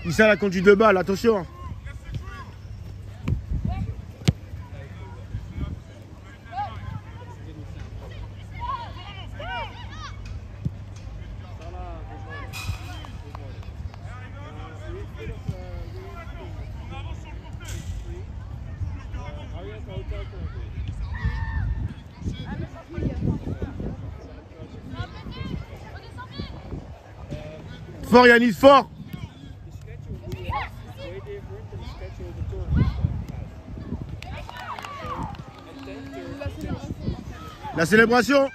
Issa, la conduite de balle, attention. Fort Yanis, fort. La célébration.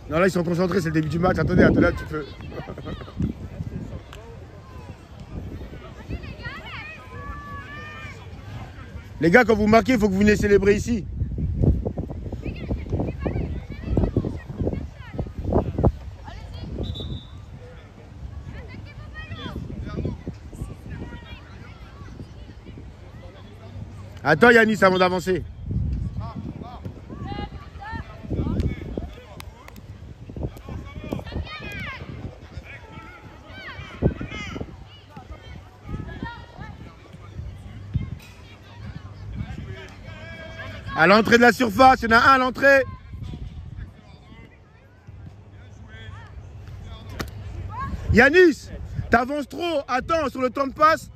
Non là ils sont concentrés, c'est le début du match. Attendez, attendez un petit peu. Les gars, quand vous marquez, il faut que vous venez célébrer ici. Attends Yanis avant d'avancer. À l'entrée de la surface, il y en a un à l'entrée. Yanis, t'avances trop. Attends, sur le temps de passe,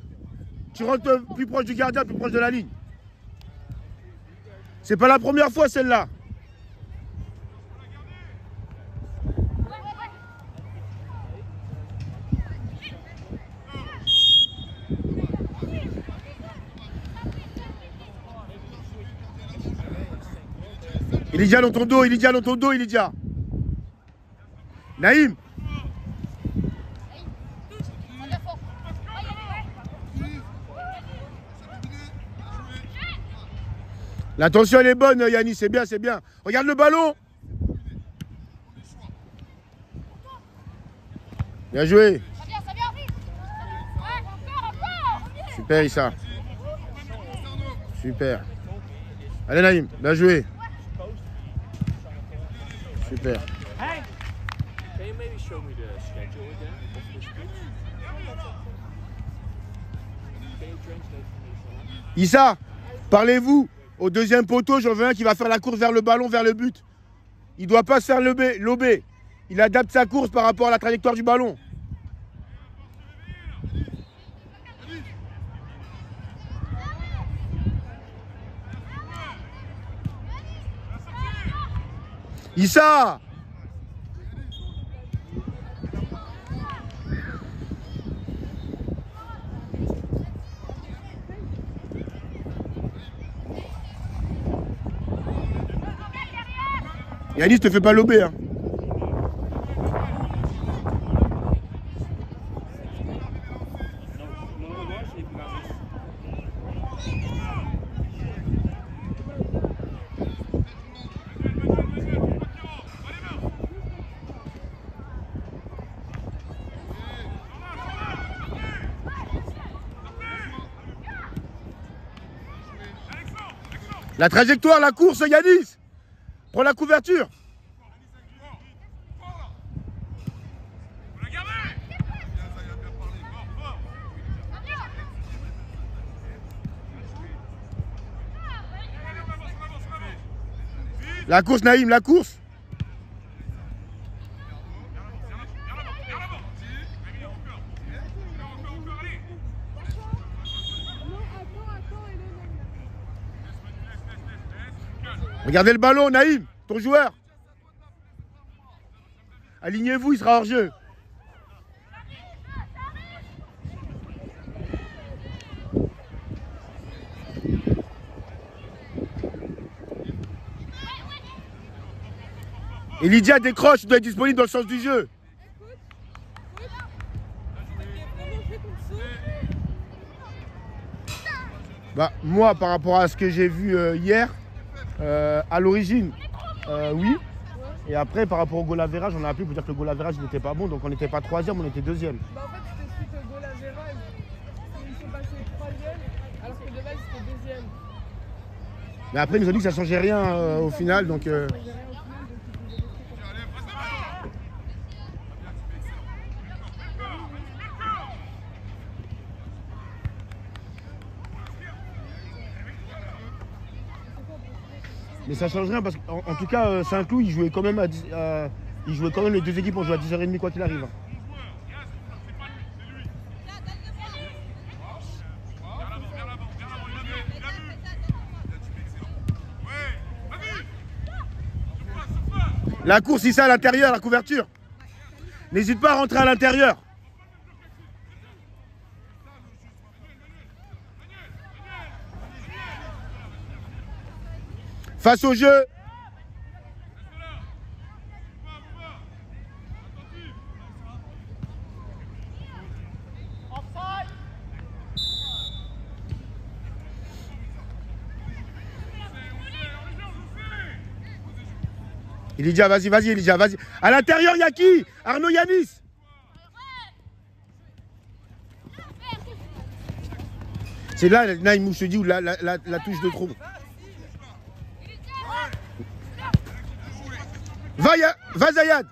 tu rentres plus proche du gardien, plus proche de la ligne. C'est pas la première fois celle-là. Ilidia dans ton dos, Ilidia dans ton dos, Ilidia. Naïm. L'attention elle est bonne Yannis, c'est bien, c'est bien. Regarde le ballon. Bien joué. Super Issa. Super. Allez Naïm, bien joué. Super. Issa, parlez-vous. Au deuxième poteau, j'en veux un qui va faire la course vers le ballon, vers le but. Il ne doit pas se faire lober. Il adapte sa course par rapport à la trajectoire du ballon. Issa! Yanis, te fais pas lober. Hein. La trajectoire, la course, Yanis. Prends la couverture. La course, Naïm, la course. Regardez le ballon, Naïm, ton joueur. Alignez-vous, il sera hors jeu. Et Lydia décroche, doit être disponible dans le sens du jeu. Bah, moi, par rapport à ce que j'ai vu hier, à l'origine, oui. Et après, par rapport au goal average, on a appelé pour dire que le goal average n'était pas bon. Donc on n'était pas troisième, on était deuxième. Bah, en fait, c'était suite au goal average. Ils sont passés troisième, alors que de base, c'était deuxième. Mais après, ils nous ont dit que ça ne changeait rien au final. Donc, mais ça ne change rien parce qu'en tout cas, Saint-Cloud, il jouait quand même ils jouaient quand même les deux équipes, on jouait à 10h30 quoi qu'il arrive. La course, ici à l'intérieur, la couverture. N'hésite pas à rentrer à l'intérieur. Face au jeu. Elydia, vas-y, vas-y, Elydia, vas-y. À l'intérieur, il y a qui? Arnaud Yanis. C'est là, Naïm, je te dis, où la touche de trop. Va Zayad.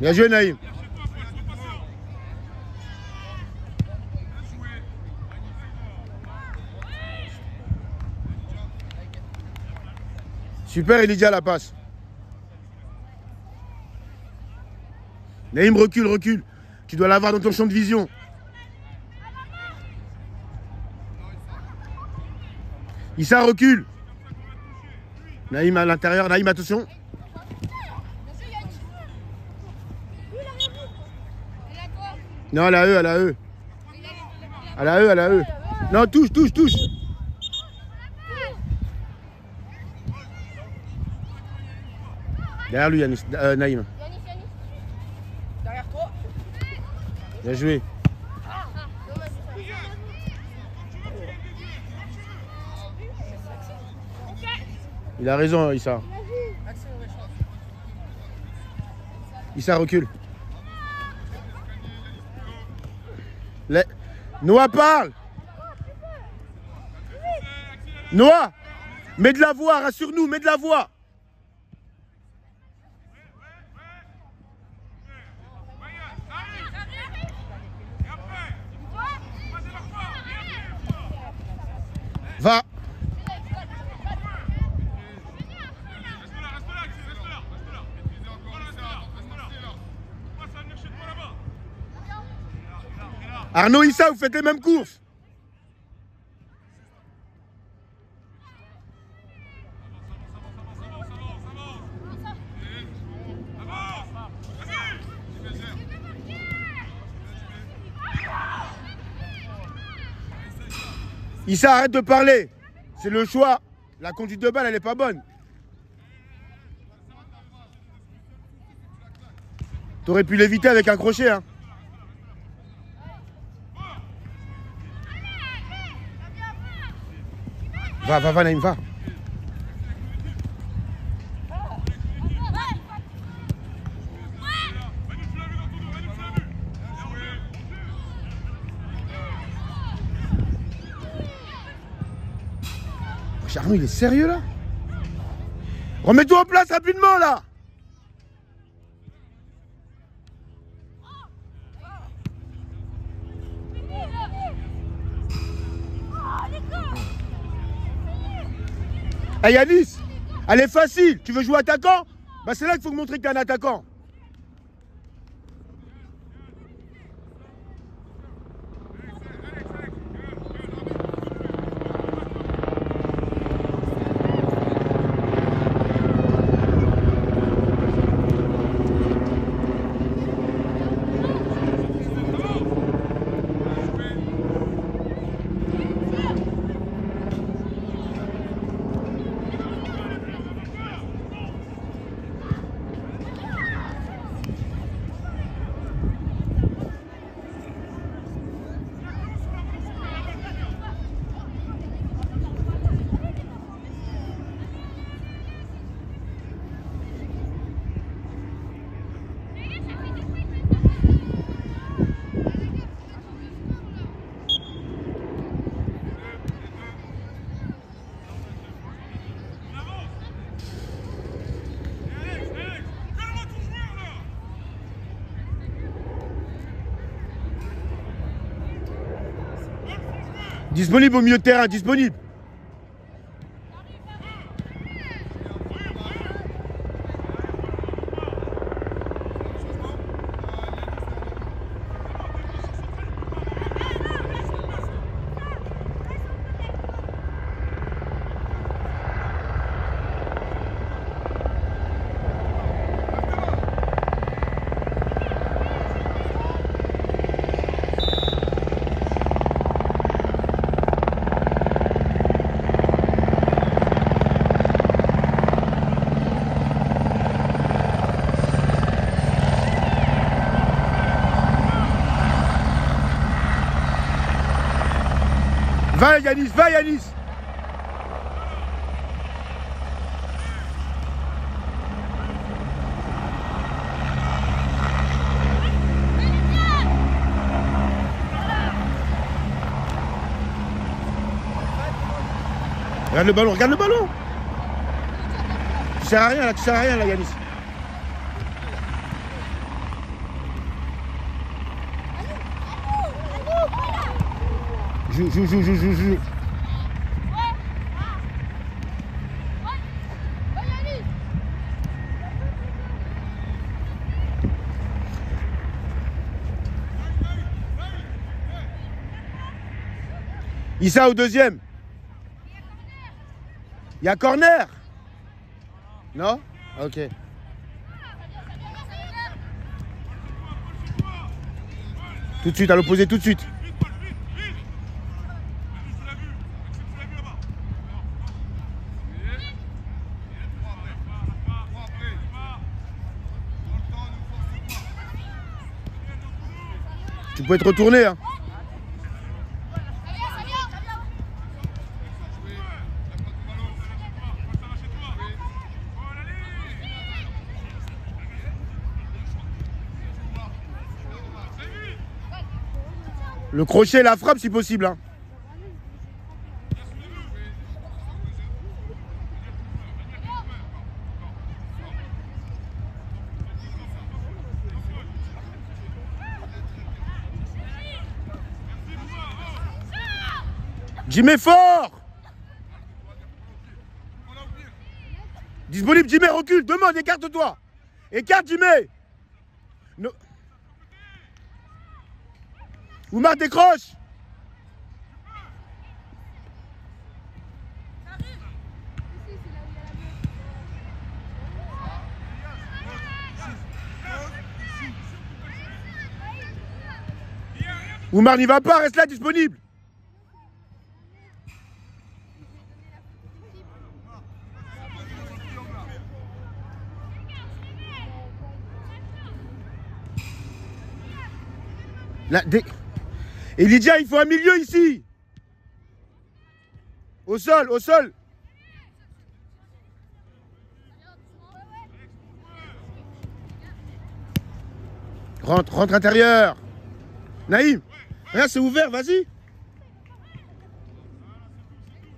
Bien joué, Naïm. Super, Elydia, la passe. Naïm, recule, recule. Tu dois l'avoir dans ton champ de vision. Issa recule. Naïm à l'intérieur. Naïm, attention. Non, elle a E, elle a E. Elle a E, elle a E. Non, touche, touche, touche. Derrière lui, Yanis, Naïm. Derrière toi. Bien joué. Il a raison, Issa. Issa recule. Noah parle. Noah, mets de la voix, rassure-nous, mets de la voix. Va. Arnaud, Issa, vous faites les mêmes courses. Issa, arrête de parler. C'est le choix. La conduite de balle, elle n'est pas bonne. T'aurais pu l'éviter avec un crochet, hein. Va, Naïm, va. Arnaud, il est sérieux là? Remets-toi en place rapidement là! Hey Yanis, elle est facile. Tu veux jouer attaquant? Bah c'est là qu'il faut montrer que tu es un attaquant. Disponible au milieu de terrain, disponible. Va Yanis, va Yanis. Regarde le ballon, regarde le ballon. Tu sers à rien là, tu sers à rien là Yanis. Joue. Issa au deuxième. Il y a corner. Non? Ok. Tout de suite, à l'opposé, tout de suite. Tu peux être retourné. Hein. Le crochet, la frappe si possible. Hein. Jimmy fort. Disponible, Jimmy, recule, demande, écarte-toi. Écarte, Jimmy. No. Oumar décroche. Oumar n'y va pas, reste là, disponible. Là, Et Lydia, il faut un milieu ici. Au sol, au sol. Rentre intérieur. Naïm, regarde, c'est ouvert, vas-y.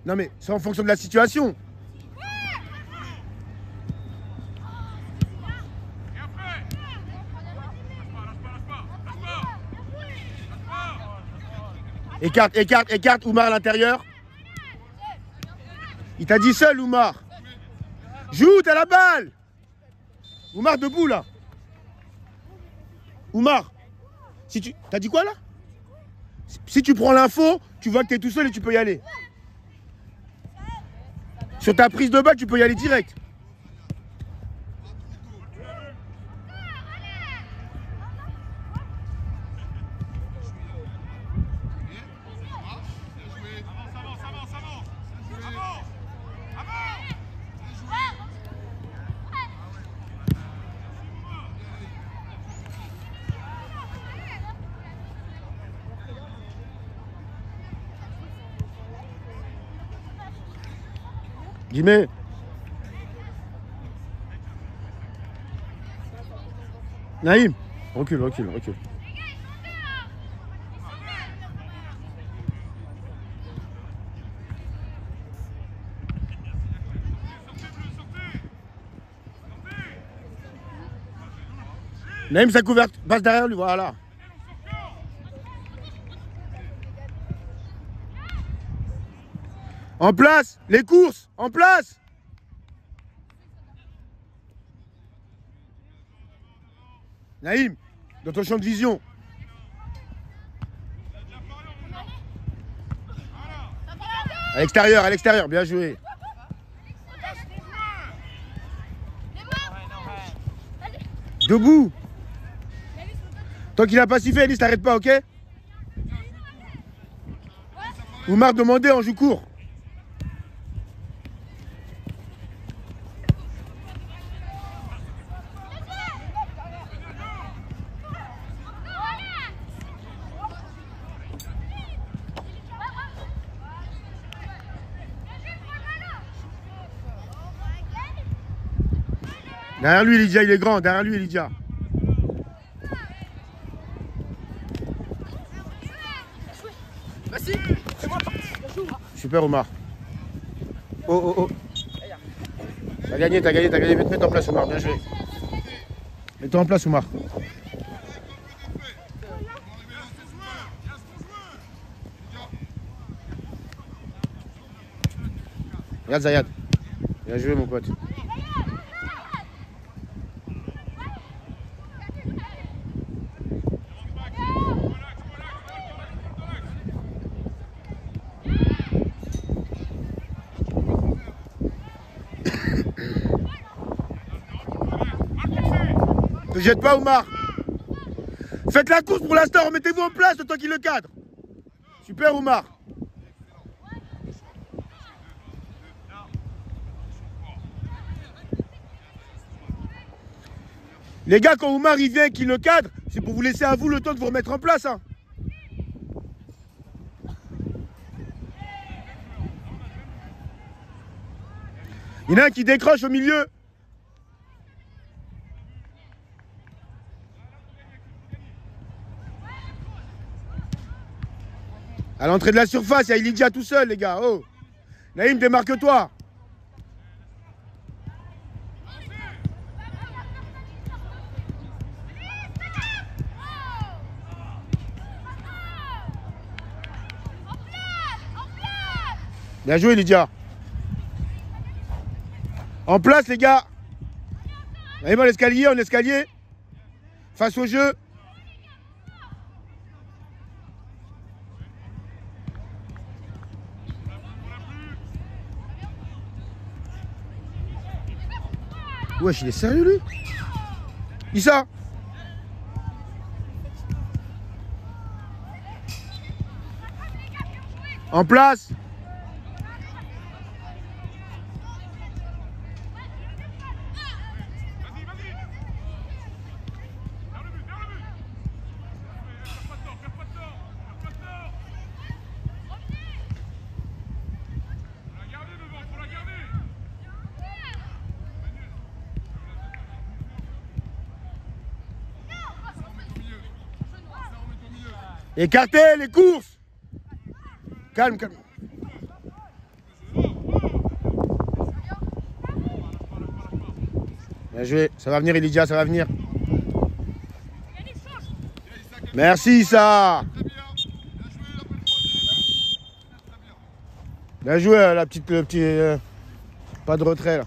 Non mais c'est en fonction de la situation. Écarte, Oumar à l'intérieur. Il t'a dit seul, Oumar. Joue, t'as la balle. Oumar, debout, là. Oumar, si tu... T'as dit quoi, là? Si tu prends l'info, tu vois que t'es tout seul et tu peux y aller. Sur ta prise de balle, tu peux y aller direct. Jimmy. Naïm, recule. Naïm, sa couverte, passe derrière lui, voilà. En place. Les courses. En place. Naïm, dans ton champ de vision. À l'extérieur, bien joué. Debout. Tant qu'il n'a pas sifflé, Elise, t'arrêtes pas, ok? Oumar demandez, on joue court. Derrière lui, Lydia, il est grand. Derrière lui, Lydia. Super, Omar. Oh, oh, oh. T'as gagné, t'as gagné, t'as gagné. Mets-toi en place, Omar. Bien joué. Mets-toi en place, Omar. Regarde Zayad. Bien joué, mon pote. Ne jette pas, Oumar. Faites la course pour l'instant, remettez-vous en place le temps qu'il le cadre. Super, Oumar. Les gars, quand Oumar il vient et qu'il le cadre, c'est pour vous laisser à vous le temps de vous remettre en place. Hein. Il y en a un qui décroche au milieu. À l'entrée de la surface, il y a Lydia tout seul, les gars. Oh. Naïm, démarque-toi. Bien joué, Lydia. En place, les gars. Naïm, en escalier. Face au jeu. Wesh, il est sérieux, lui? Issa? En place. Écartez les courses. Calme, calme. Bien joué. Ça va venir, Lydia, ça va venir. Merci, Issa. Bien joué, la petite, le petit... pas de retrait, là.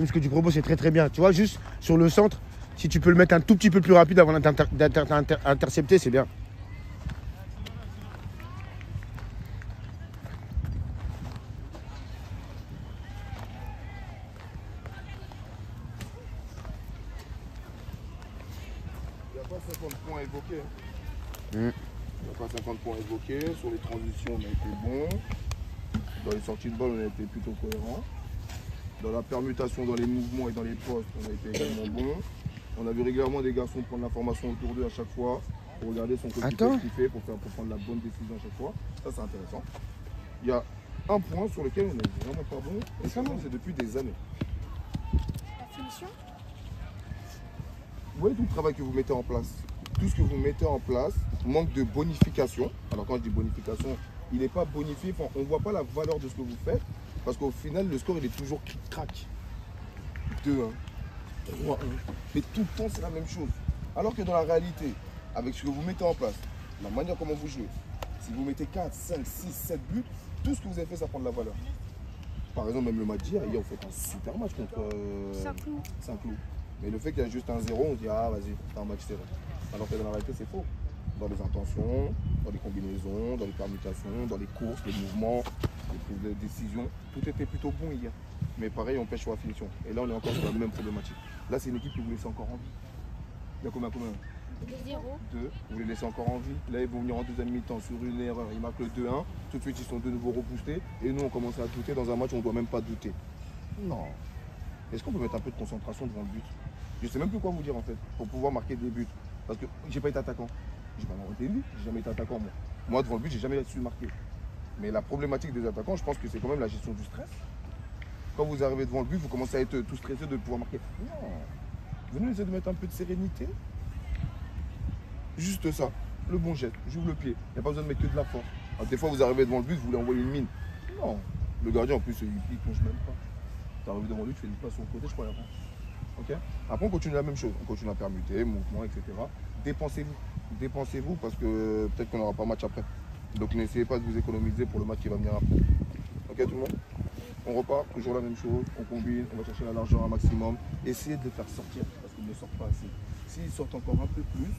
Ce que tu proposes, c'est très très bien. Tu vois, juste sur le centre, si tu peux le mettre un tout petit peu plus rapide avant d'intercepter, c'est bien. Il n'y a pas 50 points évoqués. Il n'y a pas 50 points évoqués. Sur les transitions, on a été bon. Dans les sorties de balle, on a été plutôt cohérent. Dans la permutation, dans les mouvements et dans les postes, on a été également bon. On a vu régulièrement des garçons prendre l'information autour d'eux à chaque fois pour regarder son coéquipier ce qu'il fait, pour prendre la bonne décision à chaque fois. Ça, c'est intéressant. Il y a un point sur lequel on n'est vraiment pas bon, et ça, c'est depuis des années. La finition? Vous voyez tout le travail que vous mettez en place. Tout ce que vous mettez en place manque de bonification. Alors quand je dis bonification, il n'est pas bonifié, enfin, on ne voit pas la valeur de ce que vous faites. Parce qu'au final, le score, il est toujours cric-crac. 2-1, 3-1. Mais tout le temps, c'est la même chose. Alors que dans la réalité, avec ce que vous mettez en place, la manière comment vous jouez, si vous mettez 4, 5, 6, 7 buts, tout ce que vous avez fait, ça prend de la valeur. Par exemple, même le match d'hier, vous faites un super match contre Saint-Cloud. Mais le fait qu'il y a juste un 0, on dit ah vas-y, c'est un match serré. Alors que dans la réalité, c'est faux. Dans les intentions, dans les combinaisons, dans les permutations, dans les courses, les mouvements, les prises de décision, tout était plutôt bon hier. Mais pareil, on pêche sur la finition. Et là, on est encore sur la même problématique. Là, c'est une équipe qui vous laisse encore en vie. Il y a combien 0. 2, vous les laissez encore en vie. Là, ils vont venir en deuxième mi-temps sur une erreur. Ils marquent le 2-1. Tout de suite, ils sont de nouveau reboostés. Et nous, on commence à douter. Dans un match, on ne doit même pas douter. Non. Est-ce qu'on peut mettre un peu de concentration devant le but? Je ne sais même plus quoi vous dire en fait, pour pouvoir marquer des buts. Parce que j'ai pas été attaquant. J'ai pas été élu, j'ai jamais été attaquant moi. Moi, devant le but, j'ai jamais su marquer. Mais la problématique des attaquants, je pense que c'est quand même la gestion du stress. Quand vous arrivez devant le but, vous commencez à être tout stressé de pouvoir marquer. Non. Venez essayer de mettre un peu de sérénité. Juste ça, le bon geste, j'ouvre le pied. Il n'y a pas besoin de mettre que de la force. Alors, des fois, vous arrivez devant le but, vous voulez envoyer une mine. Non, le gardien en plus, il ne plonge même pas. Tu arrives devant lui, tu fais une passe sur le côté, je crois, après. Okay. Après, on continue la même chose. On continue à permuter, mouvement, etc. Dépensez-vous. Dépensez-vous parce que peut-être qu'on n'aura pas match après. Donc, n'essayez pas de vous économiser pour le match qui va venir après. Ok, tout le monde? On repart, toujours la même chose. On combine, on va chercher la largeur un maximum. Essayez de les faire sortir parce qu'ils ne sortent pas assez. S'ils sortent encore un peu plus,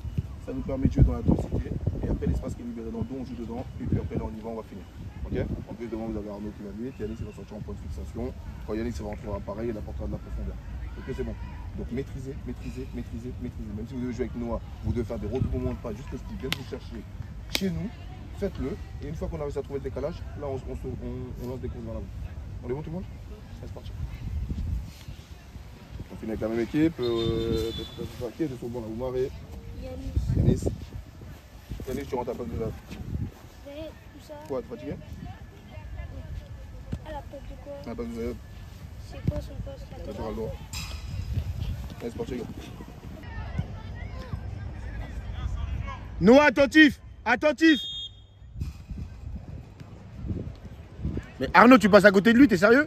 ça nous permet de jouer dans la densité. Et après, l'espace qui est libéré dans le dos, on joue dedans. Et puis après, là, on y va, on va finir. Ok? En plus, devant, vous avez Arnaud qui va vite. Yannick, il va sortir en point de fixation. Quand Yannick, ça va rentrer un pareil, il apportera de la profondeur. Ok, c'est bon. Donc, maîtrisez, maîtrisez, maîtrisez, maîtrisez. Même si vous devez jouer avec Noah, vous devez faire des retournements de pas juste ce qu'ils viennent vous chercher chez nous. Faites-le. Et une fois qu'on a réussi à trouver le décalage, là, on lance des courses vers l'avant. On est bon, tout le monde? C'est parti. On finit avec la même équipe. Qui est de son bon là? Vous marrez. Yanis. Yanis, tu rentres à la place de là. Quoi, t'es fatigué? À la place de quoi? À la place de Zayed. C'est quoi son poste? Latéral droit. Allez, c'est parti, gars. Noah, attentif. Attentif. Mais Arnaud, tu passes à côté de lui, t'es sérieux?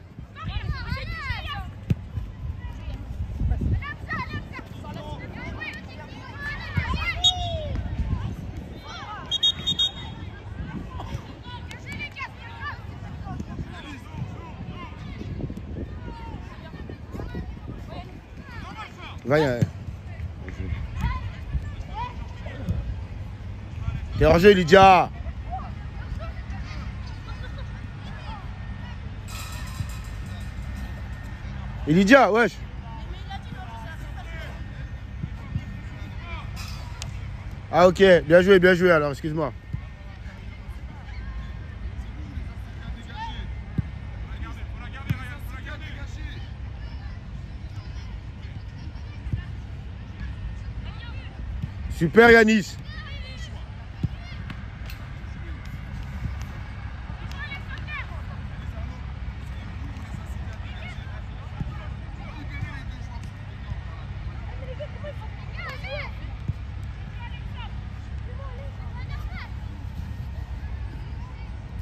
Va, t'es hors-jeu, Lydia. Et Lydia, wesh. Ah ok, bien joué alors, excuse-moi. Super Yanis.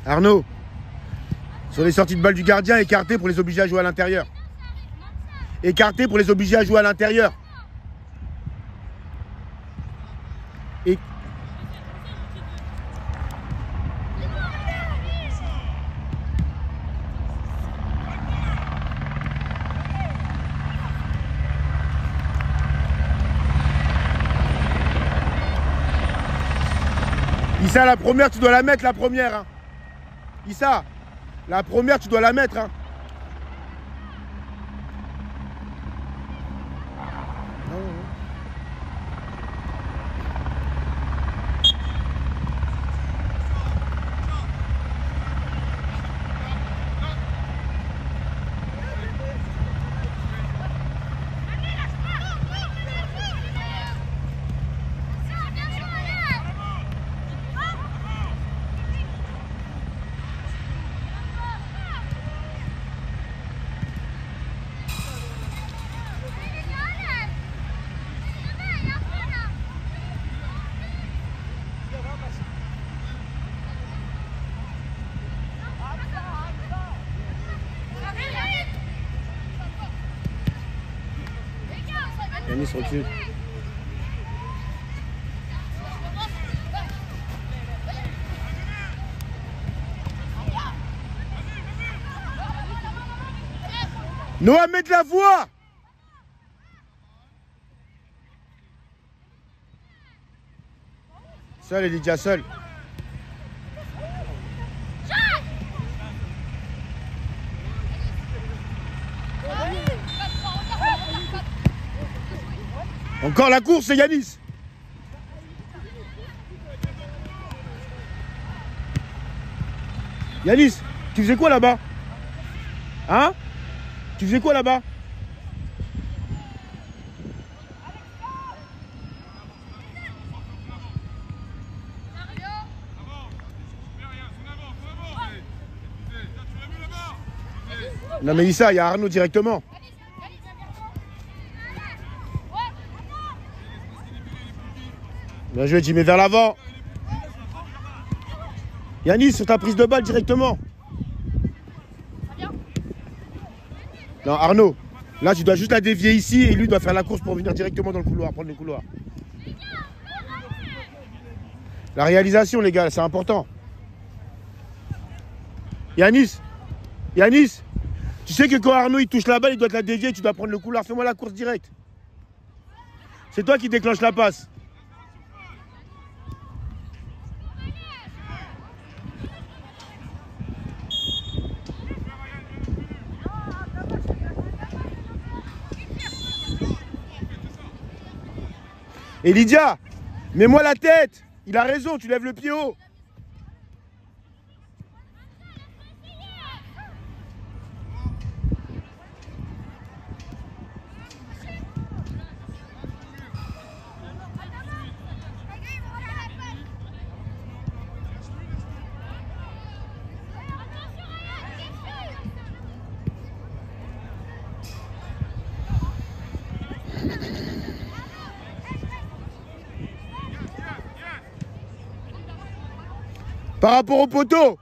Arnaud, sur les sorties de balle du gardien, écarté pour les obliger à jouer à l'intérieur. Écarté pour les obliger à jouer à l'intérieur. Et... Issa, la première, tu dois la mettre, la première. Hein. Issa, la première, tu dois la mettre. Hein. Yanis recule. Noah, mets de la voix. Seul, Lydia, seul. Encore la course, c'est Yanis. Yanis, tu faisais quoi là-bas? Hein? Tu faisais quoi là-bas? Non mais Issa, il y a Arnaud directement. Bien joué, tu mets vers l'avant. Yanis, sur ta prise de balle directement. Non, Arnaud, là tu dois juste la dévier ici et lui doit faire la course pour venir directement dans le couloir, prendre le couloir. La réalisation, les gars, c'est important. Yanis, Yanis, tu sais que quand Arnaud il touche la balle, il doit te la dévier, tu dois prendre le couloir. Fais-moi la course directe. C'est toi qui déclenche la passe. Et Lydia, mets-moi la tête. Il a raison, tu lèves le pied haut. Par rapport au poteau.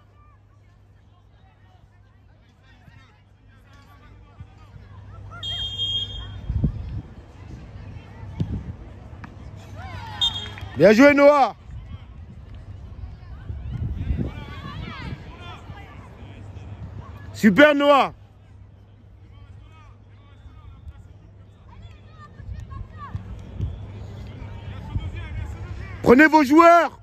Bien joué Noah. Super Noah. Prenez vos joueurs.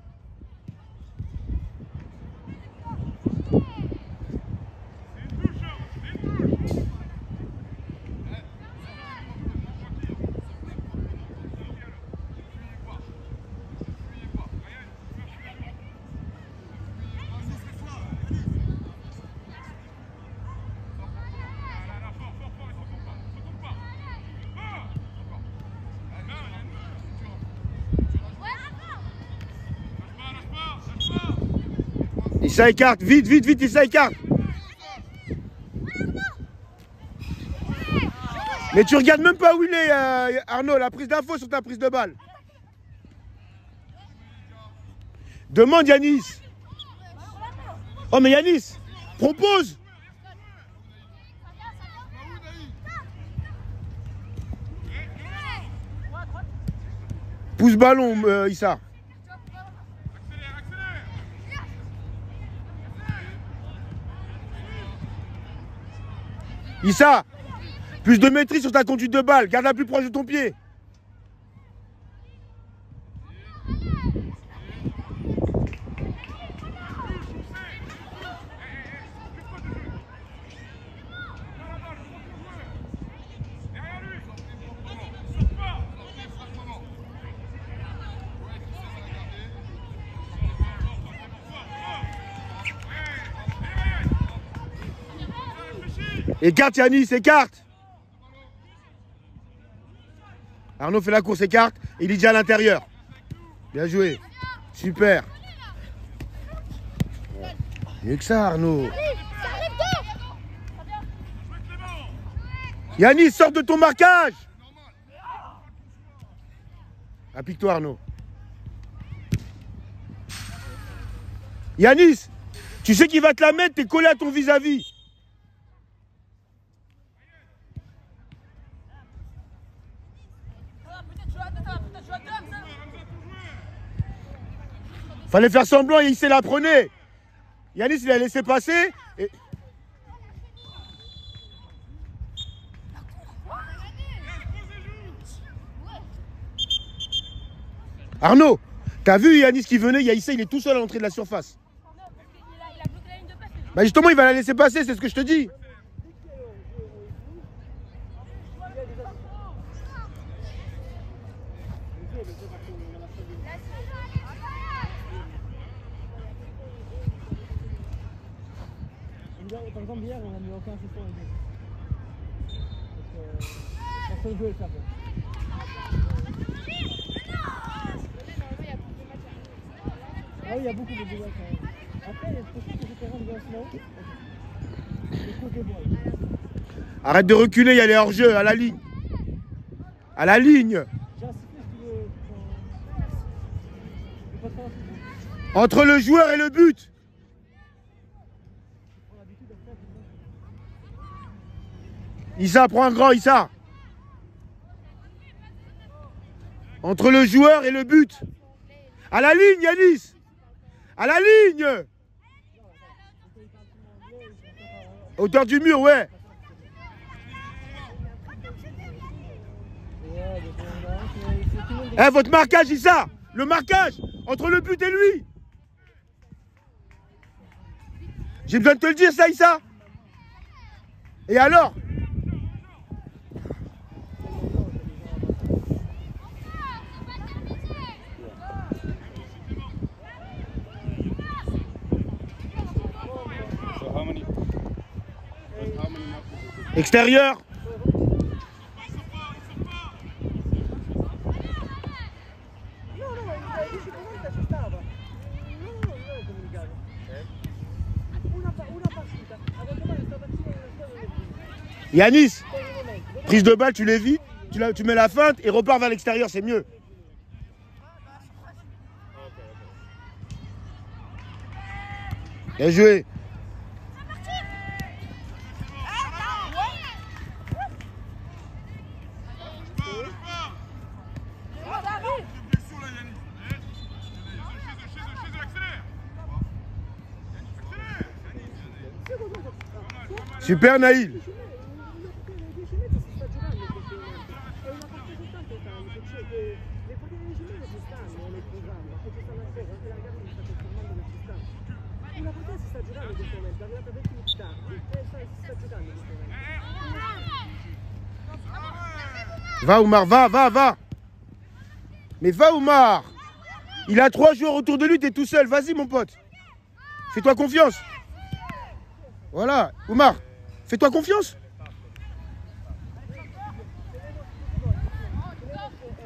Issa écarte, vite, vite, vite, Issa écarte. Mais tu regardes même pas où il est, Arnaud, la prise d'info sur ta prise de balle. Demande Yanis. Oh mais Yanis, propose. Pousse ballon, Issa. Issa, plus de maîtrise sur ta conduite de balle. Garde-la plus proche de ton pied. Écarte Yanis, écarte. Arnaud fait la course, écarte. Et il est déjà à l'intérieur. Bien joué. Super. Mieux que ça Arnaud. Yanis, sors de ton marquage. Applique-toi Arnaud. Yanis, tu sais qu'il va te la mettre, t'es collé à ton vis-à-vis. Fallait faire semblant et il s'est la prenait. Yanis, il a laissé passer. Et... Arnaud, t'as vu Yanis qui venait, Yaïssa, il est tout seul à l'entrée de la surface. Bah justement, il va la laisser passer, c'est ce que je te dis. Par exemple, hier, on n'a mis aucun assistant avec nous. Parce que personne ne jouait le faire. Ah oui, il y a beaucoup de débats quand même. Après, il y a ce que j'étais rendu dans ce moment. Le côté bois. Arrête de reculer, il y a les hors-jeu, à la ligne. À la ligne. J'ai un sifflet si tu veux. Je peux pas te faire un sifflet. Entre le joueur et le but. Issa, prends un grand, Issa. Entre le joueur et le but. À la ligne, Yanis. À la ligne. Hauteur du mur, ouais. Eh, votre marquage, Issa. Le marquage entre le but et lui. J'ai besoin de te le dire, ça, Issa. Et alors? Extérieur. Yanis, prise de balle, tu l'évites, tu mets la feinte et repars vers l'extérieur, c'est mieux. Bien joué. Super Naïl. Va Oumar, va. Mais va Oumar. Il a 3 joueurs autour de lui, t'es tout seul. Vas-y mon pote. Fais-toi confiance. Voilà, Oumar. Fais-toi confiance.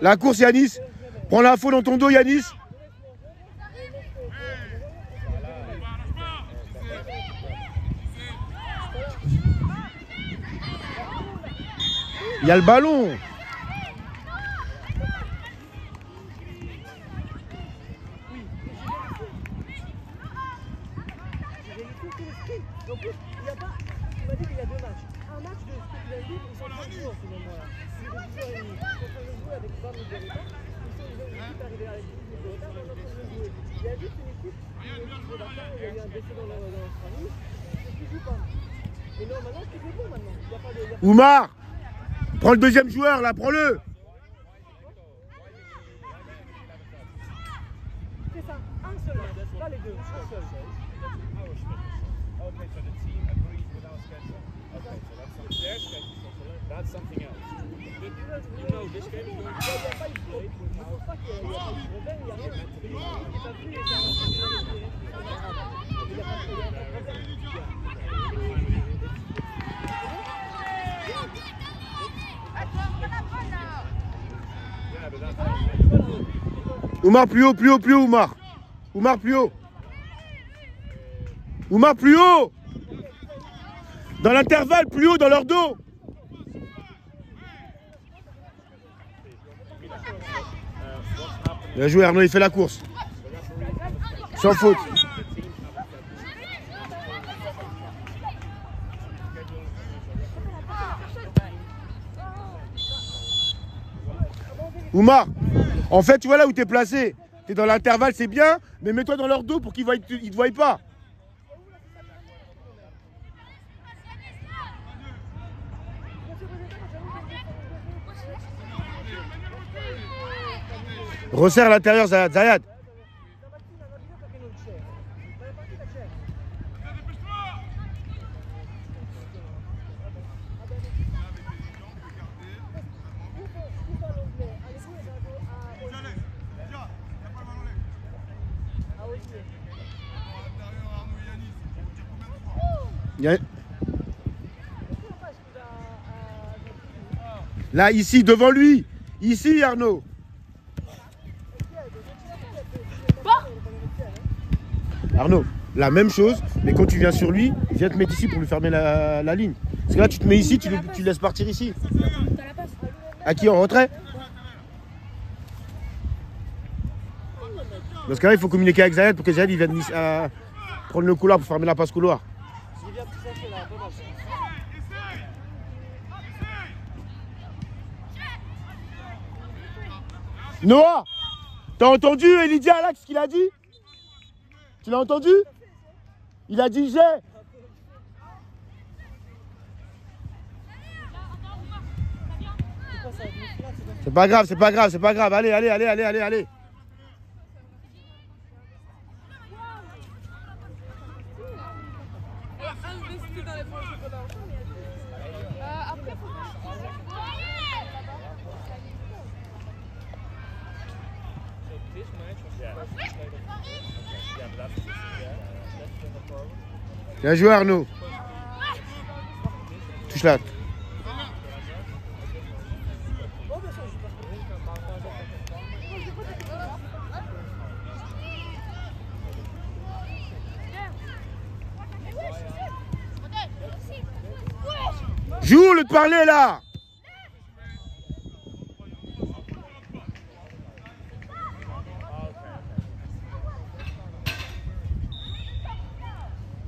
La course, Yanis. Prends l'info dans ton dos, Yanis. Il y a le ballon. Oumar, prends le deuxième joueur là, prends-le. C'est ça, un seul, pas les deux, un seul. That's something else. You know, this game is going Oumar, plus haut, Oumar. Oumar, plus haut. Oumar, plus haut. Dans l'intervalle, plus haut, dans leur dos. Bien joué, Arnaud, il fait la course. Sans faute. Oumar, en fait, tu vois là où tu es placé. Tu es dans l'intervalle, c'est bien. Mais mets-toi dans leur dos pour qu'ils ne te voient pas. Resserre à l'intérieur, Zayad. Zayad. Là, ici, devant lui. Ici, Arnaud. Arnaud, la même chose, mais quand tu viens sur lui, viens te mettre ici pour lui fermer la ligne. Parce que là, tu te mets ici, tu le laisses partir ici. À qui, en retrait? Dans ce cas-là, il faut communiquer avec Zayad pour que Zayad il vienne prendre le couloir pour fermer la passe couloir. Noah, t'as entendu Lydia Alax ce qu'il a dit? Tu l'as entendu? Il a dit j'ai. C'est pas grave, c'est pas grave, c'est pas grave. Allez, allez, allez, allez, allez, allez. Investi dans les poches de chocolat. Après, faut Bien joué Arnaud. Touche là. Joue au lieu de parler là.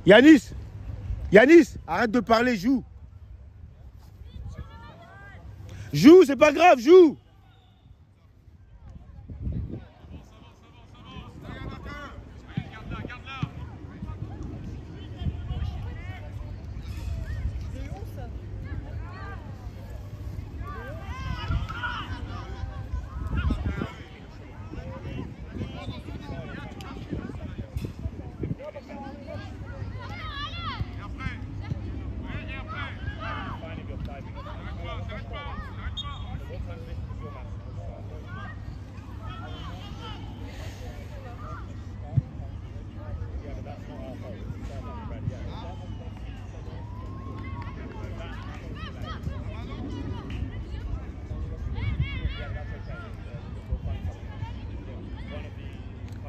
Yanis, arrête de parler, joue. Joue, c'est pas grave, joue.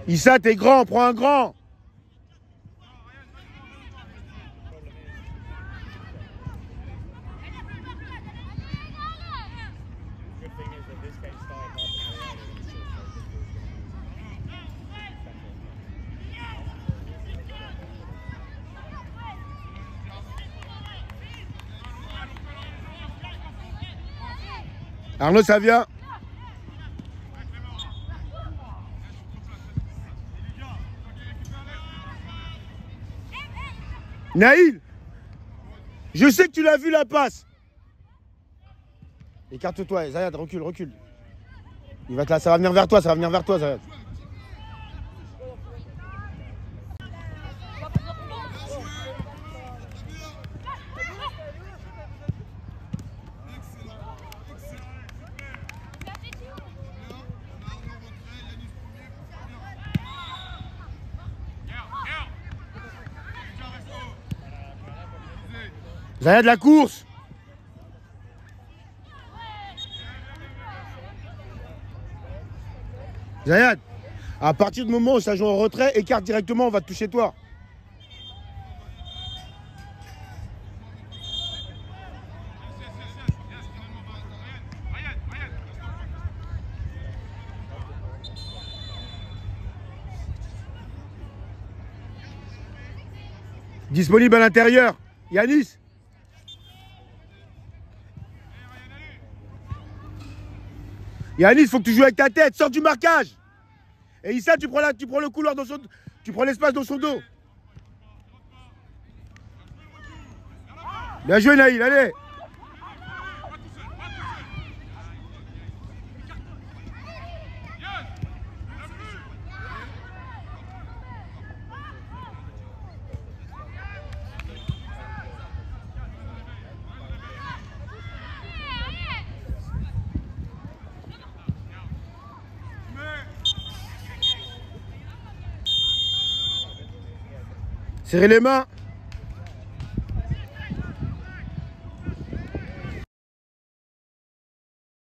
Issa, t'es grand, prends un grand. Arnaud, ça vient. Naïl, je sais que tu l'as vu la passe. Écarte-toi, Zayad, recule, recule. Il va ça va venir vers toi, Zayad. Zayad, la course. Zayad, à partir du moment où ça joue en retrait, écarte directement, on va te toucher toi. Disponible à l'intérieur, Yanis. Yanis, il faut que tu joues avec ta tête, sors du marquage. Et Issa, tu prends le couloir dans son... Tu prends l'espace dans son dos. Bien joué Naïl, allez. Serrez les mains.